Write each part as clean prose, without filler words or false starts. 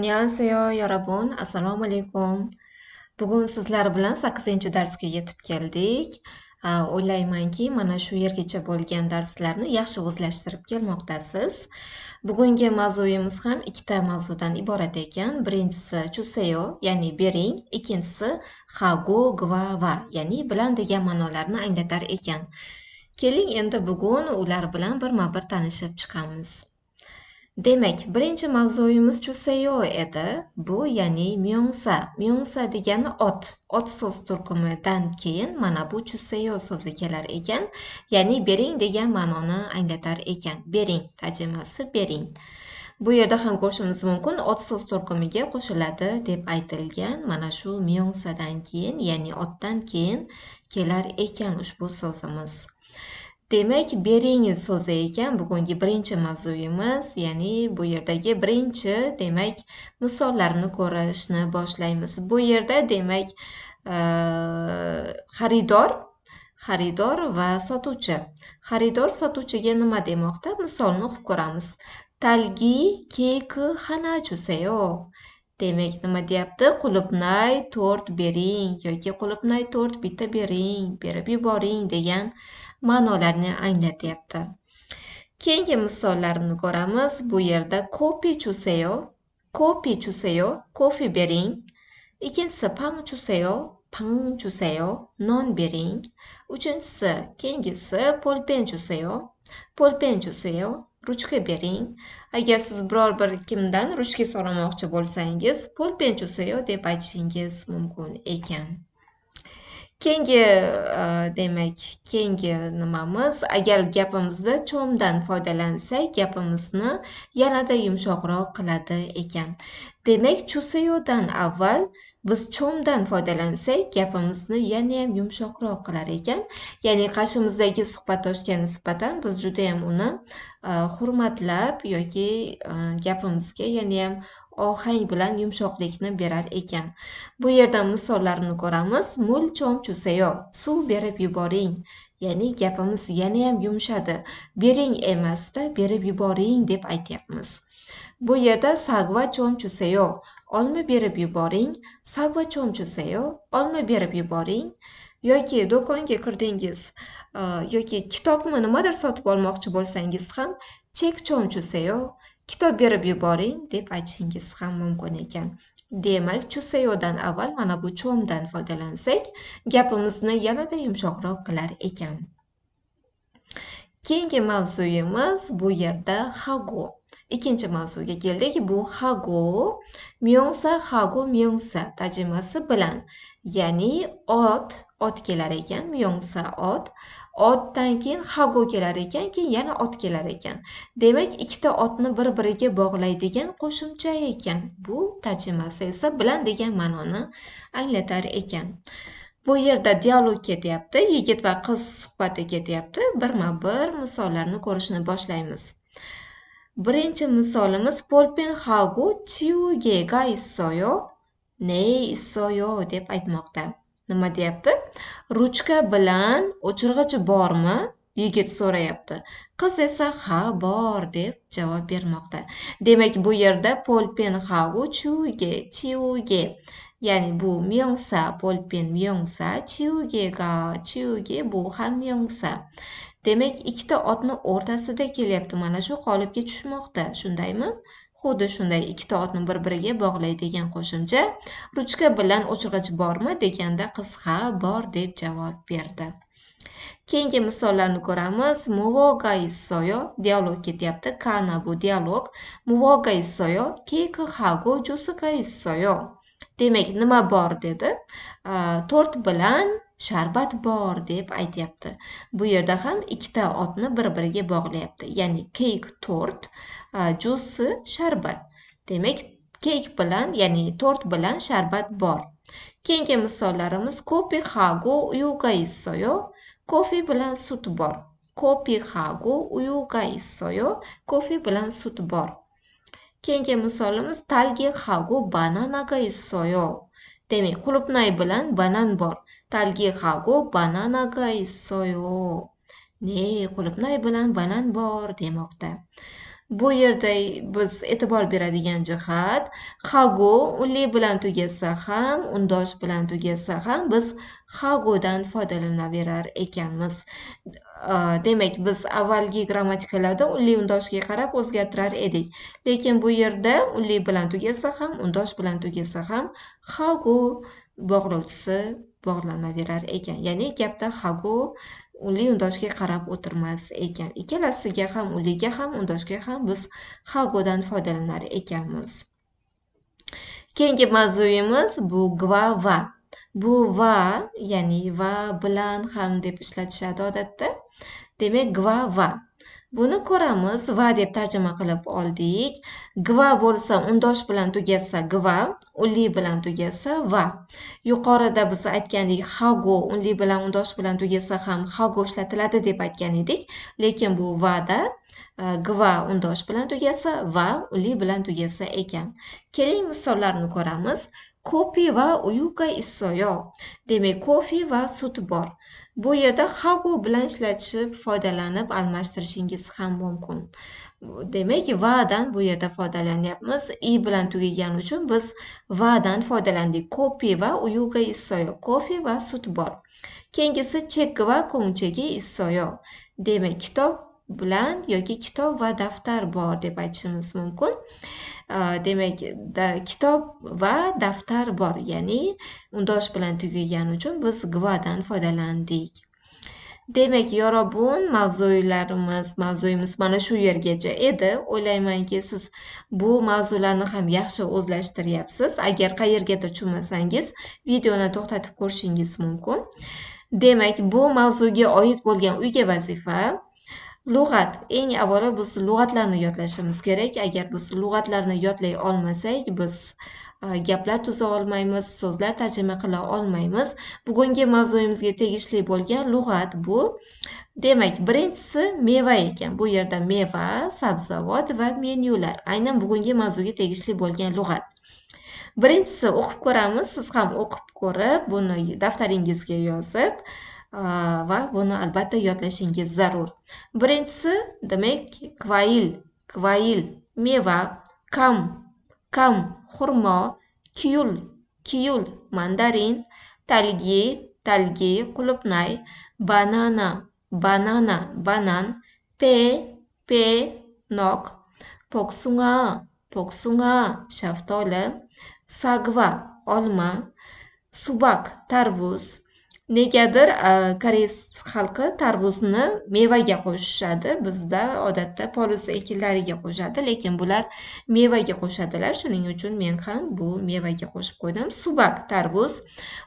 Annyeonghaseyo 여러분. Assalomu alaykum. Bugun sizlar bilan 8-darsga yetib keldik. O'ylaymanki, mana shu yergacha bo'lgan darslarni yaxshi o'zlashtirib kelmoqdasiz. Bugungi mavzuyimiz ham ikkita mavzudan iborat ekan. Birinchisi chuseyo, ya'ni bering, ikkinchisi hago, gva, va, ya'ni bilan degan ma'nolarni anglatar ekan. Keling, endi bugun ular bilan birma-bir tanishib chiqamiz. Demak, birinchi mavzuyimiz chuseyo edi. Bu ya'ni myongsa. Myongsa degani ot. Ot so'z turkumidan keyin mana bu chuseyo so'zi kelar ekan. Ya'ni bering degan ma'noni anglatar ekan. Bering tarjimasi bering. Bu yerda ham ko'rishimiz mumkin, ot so'z turkumiga qo'shiladi deb aytilgan. Mana shu myongsadan keyin, ya'ni otdan keyin kelar ekan ushbu so'zimiz. Demak, bering so'zi ekan bugungi birinchi mavzuyimiz, ya'ni bu yerdagi birinchi, demak, misollarni ko'rishni boshlaymiz. Bu yerda demak, xaridor va sotuvchi. Xaridor sotuvchiga nima demoqda? Misolni o'qib ko'ramiz. Talgi keyki xana chuseyo. Demak, nima deyapti? Qulupnay to'rt bering yoki qulupnay to'rt bitta bering, berib yuboring degan ma'nolarni anglatyapti. Keyingi misollarni ko'ramiz. Bu yerda kopi chuseyo, kofi bering. Ikkinchisi pang chuseyo, non bering. Uchinchisi, keyingisi polpen chuseyo, ruchka bering. Agar siz biror bir kimdan ruchka so'ramoqchi bo'lsangiz, polpen chuseyo deb aytishingiz mumkin ekan. Keyingi nimamiz, agar gapimizda cho'mdan foydalansak, gapimizni yanada yumshoqroq qiladi ekan. Demak, chuseyodan avval biz cho'mdan foydalansak, gapimizni yana ham yumshoqroq qilar ekan. Ya'ni qarshimizdagi suhbatdoshga nisbatan biz juda ham uni hurmatlab yoki gapimizga yana ham ohang bilan yumshoqlikni berar ekan. Bu yerdan misollarni ko'ramiz. Mul cho'm chuseyo, suv berib yuboring. Ya'ni gapimiz yana ham yumshadi. Bering emasda, berib yuboring deb aytyapmiz. Bu yerda sagva cho'm chuseyo, olma berib yuboring. Sagva cho'm chuseyo, olma berib yuboring. Yoki do'konga kirdingiz, yoki kitobni nimadir sotib olmoqchi bo'lsangiz ham, chek cho'm chuseyo, kitob berib yuboring deb aytishingiz ham mumkin ekan. Demak, chuseyodan avval mana bu cho'mdan foydalansak, gapimizni yanada yumshoqroq qilar ekan. Keyingi mavzuyimiz bu yerda hago. Ikkinchi mavzuga keldik. Bu hago, myongsa tarjimasi bilan. Ya'ni ot kelar ekan, myongsa ot. Otdan keyin hago kelar ekan, keyin yana ot kelar ekan. Demak, ikkita otni bir-biriga bog'laydigan qo'shimcha ekan. Bu tarjimasi esa bilan degan ma'noni anglatar ekan. Bu yerda dialog ketyapti, yigit va qiz suhbati ketyapti. Birma-bir misollarni ko'rishni boshlaymiz. Birinchi misolimiz polpen hago chiuge ga issoyo, ne issoyo deb aytmoqda. Nima deyapti? Ruchka bilan o'chirg'ich bormi? Yigit so'rayapti. Qiz esa ha, bor deb javob bermoqda. Demak, bu yerda polpen hago chiuge. Ya'ni bu myongsa, polpen myongsa, chiuge bu ham myongsa. Demak, ikkita otni o'rtasida kelyapti. Mana shu qolipga tushmoqda. Shundaymi? Xuddi shunday ikkita otni bir-biriga bog'laydigan qo'shimcha. Ruchka bilan o'chirg'ich bormi deganda qiz ha, bor deb javob berdi. Keyingi misollarni ko'ramiz. Muvoga issoyo, dialog ketyapti. Kana bu dialog. Muvoga issoyo, keiki hago jusuga issoyo. Demak, nima bor dedi? Tort bilan sharbat bor deb aytyapti. Bu yerda ham ikkita otni bir-biriga bog'layapti. Ya'ni keyk tort, jusi sharbat. Demak, keyk bilan, ya'ni tort bilan sharbat bor. Keyingi misollarimiz kopi hago uyuga issoyo, kofe bilan sut bor. Kopi hago uyuga issoyo, kofe bilan sut bor. Keyingi misolimiz talgi hago bananaga issoyo. Demak, qulupnay bilan banan bor. Talgi hago bananaga issoyo. Ne, qulupnay bilan banan bor demoqda. Bu yerda biz e'tibor beradigan jihat hago unli bilan tugasa ham, undosh bilan tugasa ham biz hagodan foydalanaverar ekanmiz. Demak, biz avvalgi grammatikalarda unli undoshga qarab o'zgartirar edik. Lekin bu yerda unli bilan tugasa ham, undosh bilan tugasa ham hago bog'lovchisi bog'lanaverar ekan. Ya'ni gapda hago unli undoshga qarab o'tirmas ekan. Ikkalasiga ham, unliga ham, undoshga ham biz hagodan foydalanar ekanmiz. Keyingi mavzuyimiz bu gva va. Bu va, ya'ni va bilan ham deb ishlatishadi odatda. Demak, gva va. Buni ko'ramiz, va deb tarjima qilib oldik. Gva bo'lsa, undosh bilan tugasa gva, unli bilan tugasa va. Yuqorida biz aytgandik, hago unli bilan undosh bilan tugasa ham hago ishlatiladi deb aytgan edik. Lekin bu vada gva undosh bilan tugasa va unli bilan tugasa ekan. Keling misollarni ko'ramiz. Kofi va uyuka issoyo. Demak, kofi va sut bor. Bu yerda hago bilan ishlatishib, foydalanib almashtirishingiz ham mumkin. Demak, vadan bu yerda foydalanyapmiz. I bilan tugagani uchun biz vadan foydalandik. Kofi va uyuga issoyo. Kofi va sut bor. Keyingisi chek va ko'ngchegi issoyo. Demak, kitob bilan yoki kitob va daftar bor deb aytishimiz mumkin. Demak, kitob va daftar bor, ya'ni undosh bilan tugagani uchun biz gvadan foydalandik. Demak, yorobun mavzuyimiz mana shu yergacha edi. O'ylaymanki, siz bu mavzularni ham yaxshi o'zlashtiryapsiz. Agar qayergadir tushunmasangiz, videoni to'xtatib ko'rishingiz mumkin. Demak, bu mavzuga oid bo'lgan uyga vazifa lug'at. Eng avvalo biz lug'atlarni yodlashimiz kerak. Agar biz lug'atlarni yodlay olmasak, biz gaplar tuza olmaymiz, so'zlar tarjima qila olmaymiz. Bugungi mavzuyimizga tegishli bo'lgan lug'at bu. Demak, birinchisi meva ekan. Bu yerda meva, sabzavot va menyular. Aynan bugungi mavzuga tegishli bo'lgan lug'at. Birinchisi o'qib ko'ramiz. Siz ham o'qib ko'rib, buni daftaringizga yozib va buni albatta yodlashingiz zarur. Birinchisi, demak, kvail, meva, kam, xurmo, kiyul, mandarin, talgi, qulupnay, banana, banan, pe, nok, poksunga, shaftoli, sagva, olma, subak, tarvuz. Negadir koreys xalqi tarvuzni mevaga qo'shishadi. Bizda odatda polus ekinlariga qo'shadi, lekin bular mevaga qo'shadilar. Shuning uchun men ham bu mevaga qo'shib qo'ydim. Subak, tarvuz,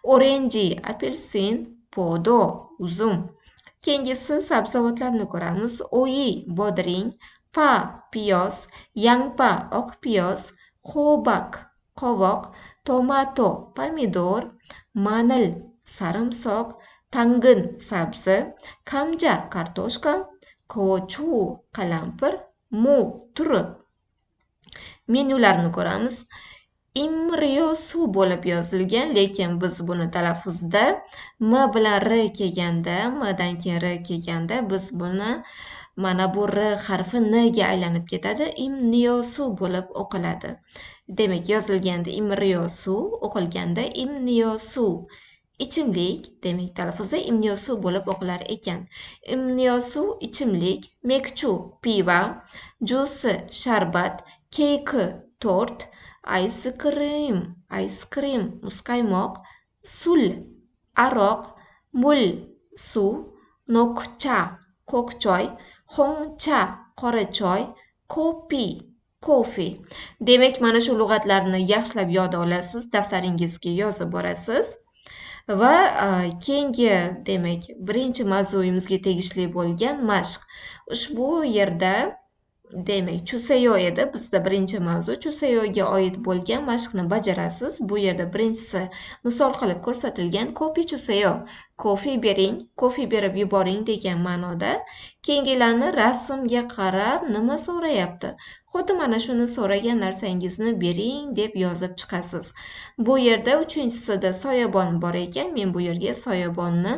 oranji, apelsin, podo, uzum. Keyingisi sabzavotlarni ko'ramiz. Oyi, bodring, piyoz, yangpa, oq piyoz, xobak, qovoq, tomato, pomidor, manil, sarimsoq, tangin, sabzi, kamja, kartoshka, kochu, qalampir, mu, turi. Menyularni ko'ramiz. Imryosu bo'lib yozilgan, lekin biz buni talaffuzda m bilan r kelganda, mdan keyin r kelganda biz buni mana bu r harfi n ga aylanib ketadi. Imniyosu bo'lib o'qiladi. Demak, yozilganda imriyosu, o'qilganda imniyosu. Ichimlik, demak, talaffuzda imniyosu bo'lib o'qilar ekan. Imniyosu ichimlik, mekchu piva, jusi sharbat, keyki tort, ice cream muzqaymoq, sul aroq, mul suv, nokcha ko'k choy, hongcha qora choy, kofi. Demak, mana shu lug'atlarni yaxshilab yod olasiz, daftaringizga yozib borasiz. Va keyingi, demak, birinchi mavzuyimizga tegishli bo'lgan mashq. Ushbu yerda, demak, chusayo edi. Bizda birinchi mavzu chusayoga oid bo'lgan mashqni bajarasiz. Bu yerda birinchisi misol qilib ko'rsatilgan kopi chusayo. kofe bering, kofe berib yuboring degan ma'noda. Keyingilarni rasmga qarab nima so'rayapti? Xuddi mana shuni so'ragan narsangizni bering deb yozib chiqasiz. Bu yerda 3-chisida soyabon bor ekan, men bu yerga soyabonni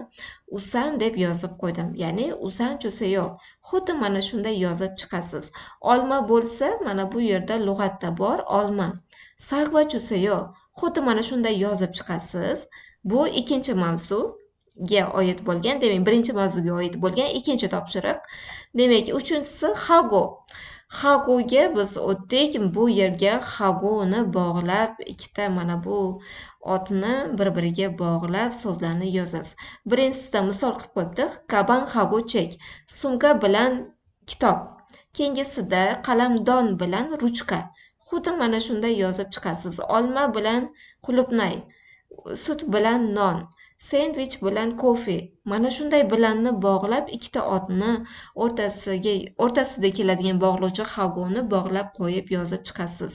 usan deb yozib qo'ydim. Ya'ni usan cho'sayo. Xuddi mana shunday yozib chiqasiz. Olma bo'lsa, mana bu yerda lug'atda bor olma. Sag'va cho'sayo. Xuddi mana shunday yozib chiqasiz. Bu ikkinchi mavzuga oid bo'lgan, demak, birinchi mavzuga oid bo'lgan ikkinchi topshiriq. Demak, uchinchisi hago. Hagoga biz o'tdik. Bu yerga hagoni bog'lab, ikkita mana bu otni bir-biriga bog'lab so'zlarni yozasiz. Birinchisida misol qilib qo'yibdi. Kaban hago chek. Sumka bilan kitob. Keyingisida qalamdon bilan ruchka. Xuddi mana shunday yozib chiqasiz. Olma bilan qulupnay, sut bilan non, sendvich bilan kofe. Mana shunday bilanni bog'lab, ikkita otni o'rtasida keladigan bog'lovchi hagoni bog'lab qo'yib yozib chiqasiz.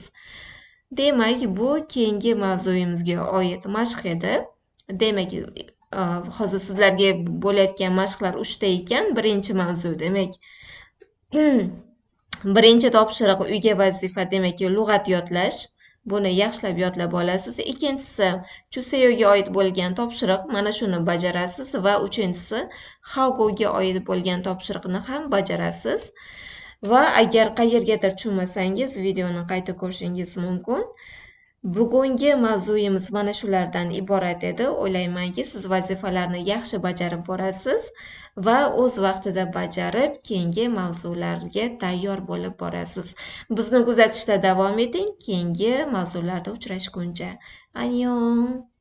Demak, bu keyingi mavzuyimizga oid mashq edi. Demak, hozir sizlarga bo'layotgan mashqlar 3 ta ekan. Birinchi mavzu, demak, birinchi topshiriq uyga vazifa, demak, lug'at yodlash. Buni yaxshilab yodlab olasiz. Ikkinchisi chuseyoga oid bo'lgan topshiriq, mana shuni bajarasiz va uchinchisi hagoga oid bo'lgan topshiriqni ham bajarasiz. Va agar qayergadir tushunmasangiz, videoni qayta ko'rishingiz mumkin. Bugungi mavzuyimiz mana shulardan iborat edi. O'ylaymanki, siz vazifalarni yaxshi bajarib borasiz va o'z vaqtida bajarib, keyingi mavzularga tayyor bo'lib borasiz. Bizni kuzatishda davom eting. Keyingi mavzularda uchrashguncha. Annyeong!